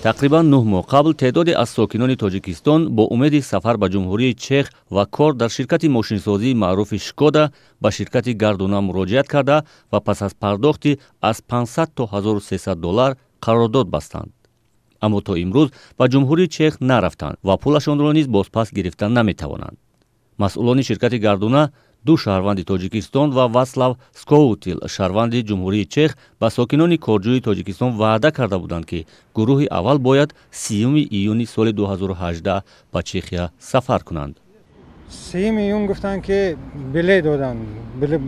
тақрибан 9 моҳ қабл теъдоде аз сокинони тоҷикистон бо умеди сафар ба ҷумҳурии чех ва кор дар ширкати мошинсозии маъруфи шкода ба ширкати гардуна муроҷиат карда ва пас аз пардохти аз 500 то $1300 қарордод бастанд. аммо то имрӯз ба ҷумҳурии чех нарафтанд ва пулашонро низ бозпас гирифта наметавонанд. масъулони ширкати гардуна ду шаҳрванди тоҷикистон ва Вацлав Скоутил шаҳрванди ҷумҳурии чех ба сокинони корҷӯи тоҷикистон ваъда карда буданд ки гурӯҳи аввал бояд 30 июни соли 2018 ба чехия сафар кунанд. 30 июн гуфтанд ки билет доданд,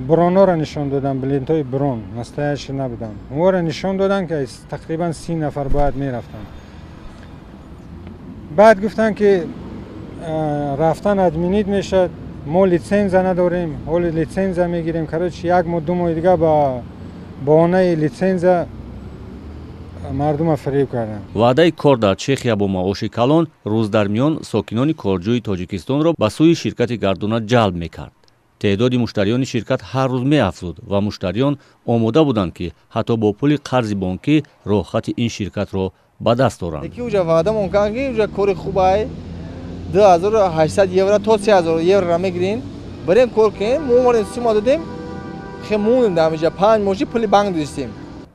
бронора нишон доданд, билетҳои брон настоящий набуданд. Онҳоро нишон доданд ки тақрибан 30 нафар бояд мерафтанд. баъд гуфтанд ки рафтан админит мешад, мо литсензия надорем, ҳоли литсензия мегирем. Короче, як моҳ ду моҳи дига ба баҳонаи литсензия мардума фиреб карданд. ваъдаи кор дар чехия бо маоши калон рӯз дар миён сокинони корҷӯи тоҷикистонро ба сӯи ширкати гардуна ҷалб мекард. теъдоди муштариёни ширкат ҳар рӯз меафзуд ва муштариён омода буданд ки ҳатто бо пули қарзи бонкӣ роҳхати ин ширкатро ба даст оранд. Уҷа ваъдамон карданд ки уҷа кори хубай 2800 евро то 3000 евро мегирин. Барем кор кунем, мо морем сума додем. Хемонем дар инҷа 5 моҳи пули банк дистем.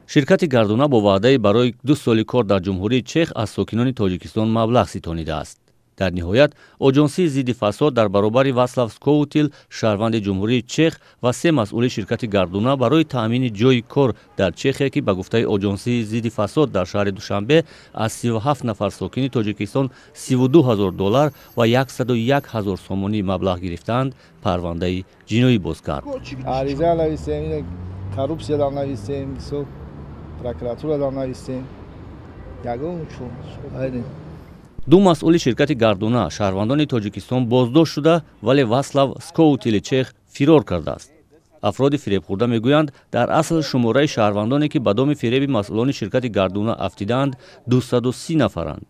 ширкати гардуна бо ваъдаи барои 2 соли кор дар ҷумҳурии чех аз сокинони тоҷикистон маблағ ситонидааст. дар ниҳоят оҷонсии зидди фасод дар баробари Вацлав Скоутил шаҳрванди ҷумҳурии чех ва 3 масъули ширкати гардуна барои таъмини ҷойи кор дар чехия ки ба гуфтаи оҷонсии зидди фасод дар шаҳри Душанбе аз 37 нафар сокини тоҷикистон $32,000 ва 101 000 сомонӣ маблағ гирифтанд, парвандаи ҷиноӣ боз кард. ариза нависем, коррупсия дар нависем, прокуратура дар нависем. Ягон чун ду масъули ширкати гардуна шаҳрвандони тоҷикистон боздошт шуда, вале Вацлав Скоутили чех фирор кардааст. афроди фиребхӯрда мегӯянд дар асл шумораи шаҳрвандоне ки ба доми фиреби масъулони ширкати гардуна афтидаанд 230 нафаранд.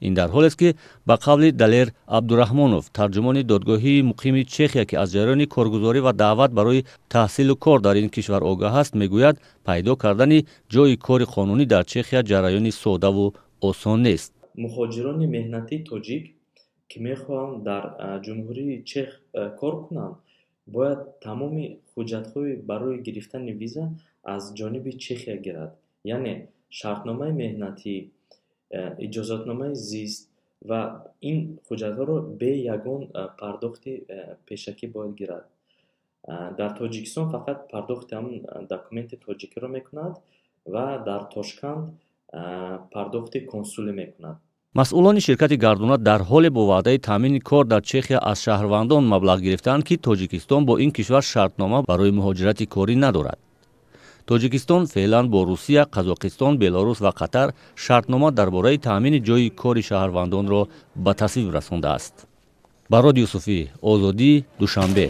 ин дар ҳолест ки ба қавли Далер Абдураҳмонов, тарҷумони додгоҳии муқими чехия ки аз ҷараёни коргузорӣ ва даъват барои таҳсилу кор дар ин кишвар огаҳ аст, мегӯяд пайдо кардани ҷойи кори қонунӣ дар чехия ҷараёни содаву осон нест. муҳоҷирони меҳнатии тоҷик ки мехоҳанд дар ҷумҳурии чех кор кунанд, бояд тамоми ҳуҷҷатҳои барои гирифтани виза аз ҷониби чехия гирад, яъне шартномаи меҳнатӣ, иҷозатномаи зист ва ин ҳуҷҷатҳоро бе ягон пардохти пешакӣ бояд гирад. дар тоҷикистон фақат пардохти ҳамн документи тоҷикиро мекунад ва дар Тошканд пардохти консулӣ мекунад. масъулони ширкати гардуна дар ҳоле бо ваъдаи таъмини кор дар чехия аз шаҳрвандон маблағ гирифтанд ки тоҷикистон бо ин кишвар шартнома барои муҳоҷирати корӣ надорад. тоҷикистон феълан бо русия, қазоқистон, белорус ва қатар шартнома дар бораи таъмини ҷойи кори шаҳрвандонро ба тасвиб расондааст. Барод Юсуфӣ, Озодӣ, Душанбе.